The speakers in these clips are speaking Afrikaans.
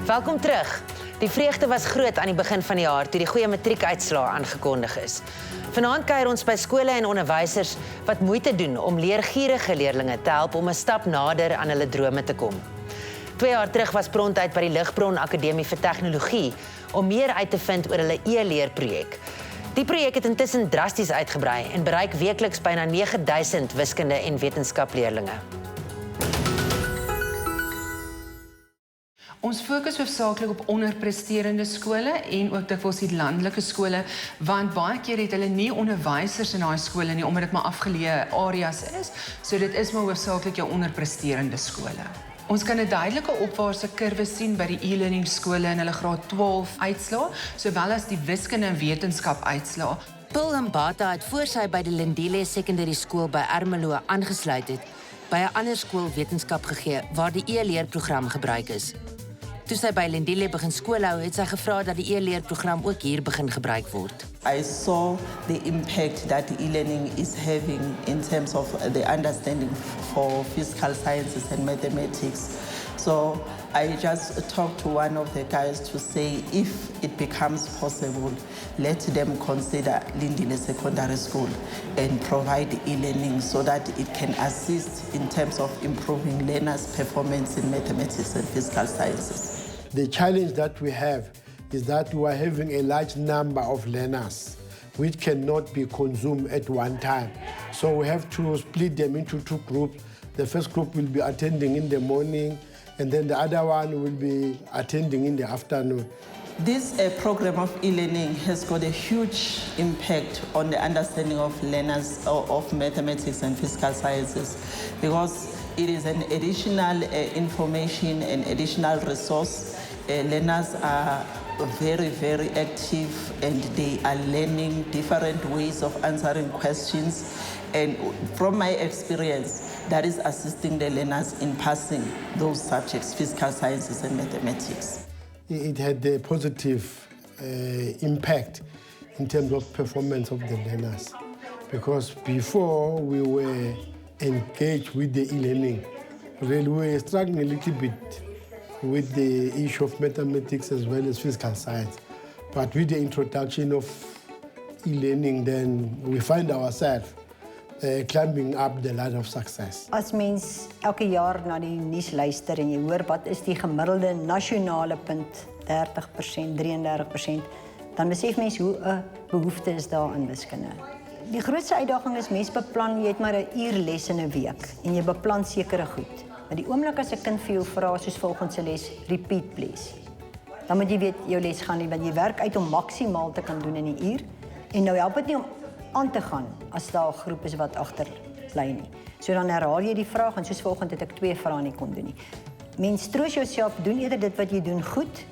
Welkom terug. Die vreugde was groot aan die begin van die jaar toe die goeie matriekuitslae aangekondig is. Vanaand kuier ons by skole en onderwysers wat moeite doen om leergierige leerlinge te help om 'n stap nader aan hulle drome te kom. 2 jaar terug was Prontuit by die Ligbron Akademie vir Tegnologie om meer uit te vind oor hulle e-leer-projek. Die projek het intussen drasties uitgebrei en bereik weekliks byna 9000 wiskunde en wetenskap-leerlinge. Ons fokus hoofsaaklik op onderpresterende skole en ook dikwels die landelike skole, want baie keer het hulle nie onderwysers in daai skole nie, omdat dit maar afgeleë areas is. So dit is maar hoofsaaklik jou onderpresterende skole. Ons kan 'n duidelike opwaartse kurwe sien by die e-learning skole in hulle graad 12 uitslae, sowel as die wiskunde en wetenskap uitslae. Pil Mbata het voor sy by die Lindile Secondary School by Ermelo aangesluit het, by 'n ander skool wetenskap gegee waar die e-leer-program gebruik is. Toe sy by Lindile begin skool hou, het sy gevra dat die e-leer-program ook hier begin gebruik word. I saw the impact that e-learning is having in terms of the understanding for physical sciences and mathematics. So I just talked to one of the guys to say if it becomes possible, let them consider Lindile Secondary School and provide e-learning so that it can assist in terms of improving learners' performance in mathematics and physical sciences. The challenge that we have is that we are having a large number of learners which cannot be consumed at one time. So we have to split them into 2 groups. The first group will be attending in the morning, and then the other one will be attending in the afternoon. This program of e-learning has got a huge impact on the understanding of learners of mathematics and physical sciences, because it is an additional information and additional resource. Learners are very, very active and they are learning different ways of answering questions. And from my experience, that is assisting the learners in passing those subjects, physical sciences and mathematics. It had a positive impact in terms of performance of the learners, because before we were engaged with the e-learning, really we were struggling a little bit with the issue of mathematics as well as physical science. But with the introduction of e-learning, then we find ourselves climbing up the ladder of success. As mens elke jaar na die nuus luister en jy hoor wat is die gemiddelde nasionale punt, 30%, 33%, dan besef mens hoe 'n behoefte is daar in wiskunde. Die grootste uitdaging is mens beplan, jy het maar 'n uur les in 'n week en jy beplan sekere goed. Maar die oomblik as 'n kind vir jou vra soos volgens se les, repeat please. Dan moet jy weet jou les gaan nie, want jy werk uit om maksimaal te kan doen in 'n uur. En nou help dit nie om aan te gaan as daar 'n groep is wat agterbly nie. So dan herhaal jy die vraag en soos volgende het ek 2 vrae nie kon doen nie. Mens troos jouself, doen eerder dit wat jy doen goed,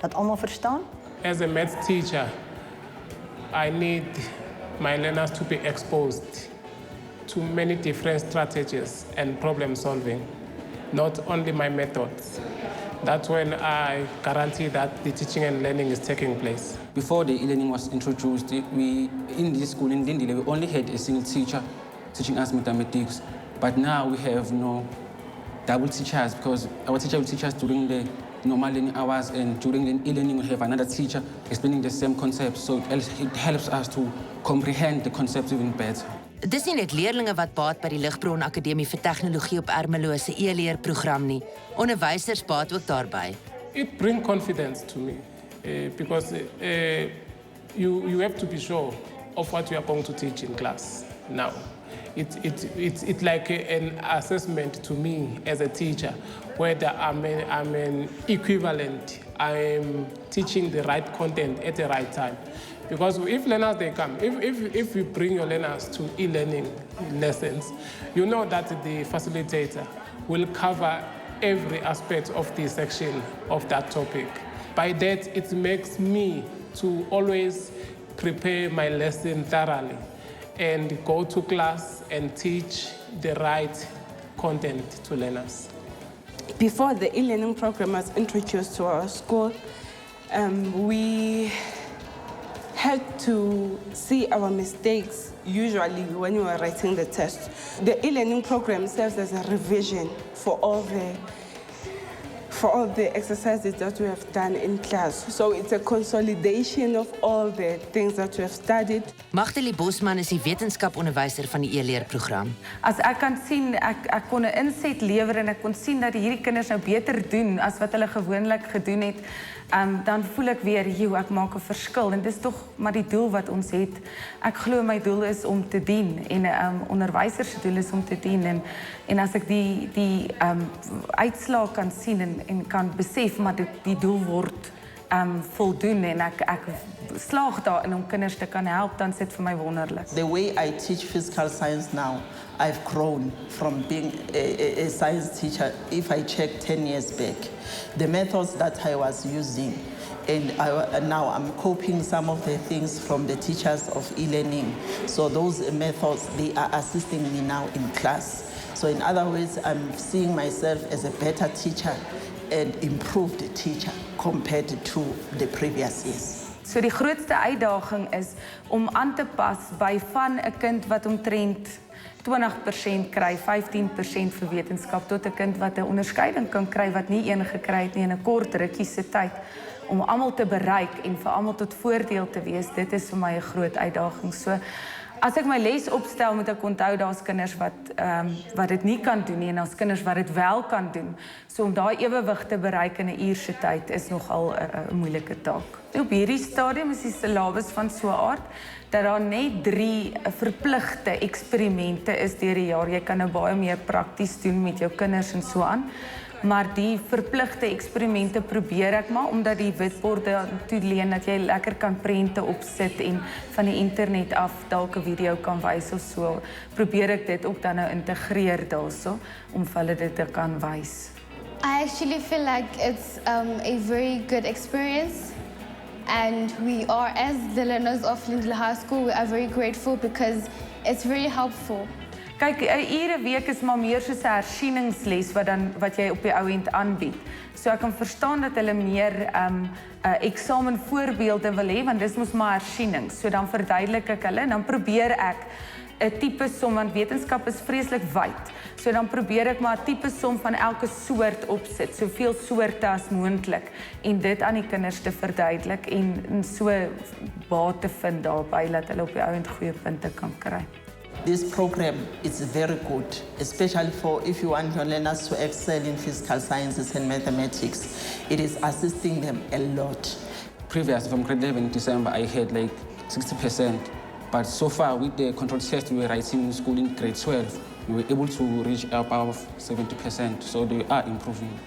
dat almal verstaan. As a maths teacher, I need my learners to be exposed to many different strategies and problem solving, not only my methods. That's when I guarantee that the teaching and learning is taking place. Before the e-learning was introduced, in this school in Lindile, we only had a single teacher teaching us mathematics. But now we have double teachers, because our teacher will teach us during the normal learning hours, and during the e-learning we have another teacher explaining the same concept. So it helps us to comprehend the concepts even better. Dis nie net leerlinge wat baat by die Ligbron Akademie vir Tegnologie op Ermelo se e-leer-program nie. Onderwysers baat ook daarbey. It brings confidence to me because you have to be sure of what you are going to teach in class now. It's like an assessment to me as a teacher, whether I'm an equivalent, I'm teaching the right content at the right time. Because if learners, they come, if you bring your learners to e-learning lessons, you know that the facilitator will cover every aspect of the section of that topic. By that, it makes me to always prepare my lesson thoroughly and go to class and teach the right content to learners. Before the e-learning program was introduced to our school, we had to see our mistakes usually when we were writing the test. The e-learning program serves as a revision for for all the exercises that we have done in class. So it's a consolidation of all the things that we have studied. Magdalene Bosman is die wetenskap-onderwyser van die e-leer-program. As ek kan sien, ek kon 'n inset lewer en ek kon sien dat hierdie kinders nou beter doen as wat hulle gewoonlik gedoen het, dan voel ek weer, ek maak 'n verskil en dis tog maar die doel wat ons het. Ek glo my doel is om te dien en onderwysers se doel is om te dien en as ek die uitslae kan sien en kan besef maar die doel word voldoen en ek slaag daarin om kinders te kan help, dan sit vir my wonderlik. The way I teach physical science now, I've grown from being a science teacher. If I check 10 years back, the methods that I was using, and now I'm copying some of the things from the teachers of e-learning. So those methods, they are assisting me now in class. So in other words, I'm seeing myself as a better teacher and improved teacher compared to the previous years. So die grootste uitdaging is om aan te pas by van 'n kind wat omtrent 20% kry, 15% vir wetenskap, tot 'n kind wat 'n onderskeiding kan kry wat nie een gekry het nie in 'n kort rukkie se tyd, om almal te bereik en vir almal tot voordeel te wees. Dit is vir my 'n groot uitdaging. So as ek my les opstel, moet ek onthou daar's kinders wat dit nie kan doen nie en daar's kinders wat dit wel kan doen. So om daai ewewig te bereik in 'n uur se tyd is nogal 'n moeilike taak. Op hierdie stadium is die syllabus van so 'n aard dat daar net 3 verpligte eksperimente is deur die jaar. Jy kan nou baie meer prakties doen met jou kinders en so aan. Maar die verpligte eksperimente probeer ek maar, omdat die witborde toeleen dat jy lekker kan prente opsit en van die internet af dalk 'n video kan wys of so. Probeer ek dit ook dan nou integreer daarso om vir hulle dit te kan wys. I actually feel like it's a very good experience, and we are, as the learners of Lindley High School, we are very grateful because it's very helpful. Kyk, 'n ure week is maar meer soos 'n hersieningsles wat jy op die ou end aanbied. So ek kan verstaan dat hulle meer eksamenvoorbeelde wil hê, want dis mos maar hersiening. So dan verduidelik ek hulle en dan probeer ek 'n tipe som, want wetenskap is vreeslik wyd. So dan probeer ek maar 'n tipe som van elke soort opsit, soveel soorte as moontlik, en dit aan die kinders te verduidelik en so baat te vind daarby dat hulle op die ou end goeie punte kan kry. This program is very good, especially for if you want your learners to excel in physical sciences and mathematics. It is assisting them a lot. Previously, from grade 11 in December, I had like 60%. But so far, with the control test we were writing in school in grade 12, we were able to reach above 70%. So they are improving.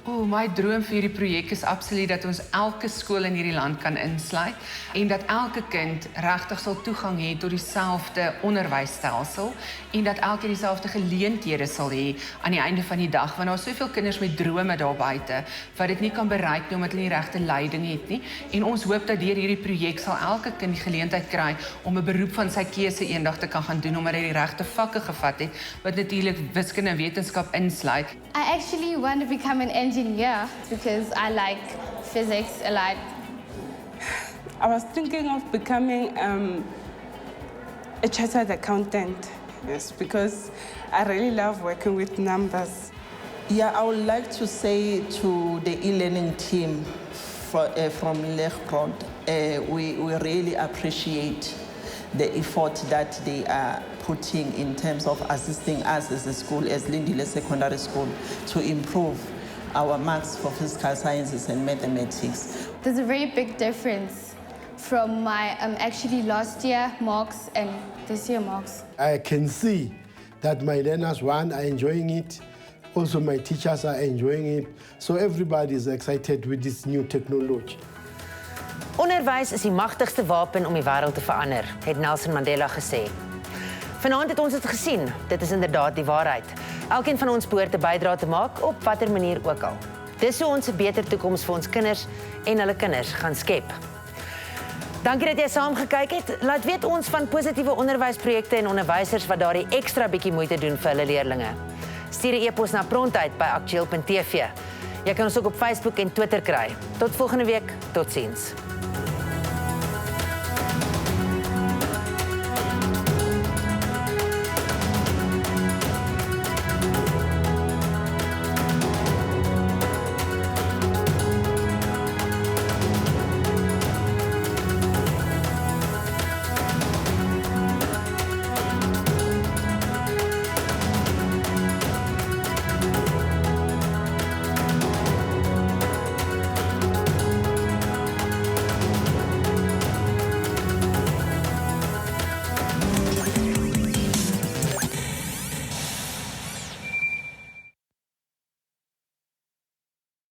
My droom vir hierdie projek is absoluut dat ons elke skool in hierdie land kan insluit en dat elke kind regtig sal toegang hê tot dieselfde onderwysstelsel en dat elkeen dieselfde geleenthede sal hê aan die einde van die dag, want daar is soveel kinders met drome daar buite wat dit nie kan bereik nie omdat hulle nie regte leiding het nie, en ons hoop dat deur hierdie projek sal elke kind die geleentheid kry om 'n beroep van sy keuse eendag te kan gaan doen omdat hy die regte vakke gevat het wat natuurlik wiskunde en wetenskap insluit. I actually want to become an engineer because I like physics a lot. I was thinking of becoming a chartered accountant, yes, because I really love working with numbers. Yeah, I would like to say to the e-learning team from Ligbron, we really appreciate the effort that they are putting in terms of assisting us as a school, as Lindley Secondary School, to improve our marks for physical sciences and mathematics. There's a very big difference from my actually last year marks and this year marks. I can see that my learners, one, are enjoying it. Also, my teachers are enjoying it. So everybody is excited with this new technology. Onderwys is die magtigste wapen om die wêreld te verander, het Nelson Mandela gesê. Vanaand het ons dit gesien, dit is inderdaad die waarheid. Elkeen van ons behoort 'n bydrae te maak op watter manier ook al. Dis hoe ons 'n beter toekoms vir ons kinders en hulle kinders gaan skep. Dankie dat jy saam gekyk het. Laat weet ons van positiewe onderwysprojekte en onderwysers wat daardie ekstra bietjie moeite doen vir hulle leerlinge. Stuur 'n e-pos na Prontuit by aktueel.tv. Jy kan ons ook op Facebook en Twitter kry. Tot volgende week, totsiens.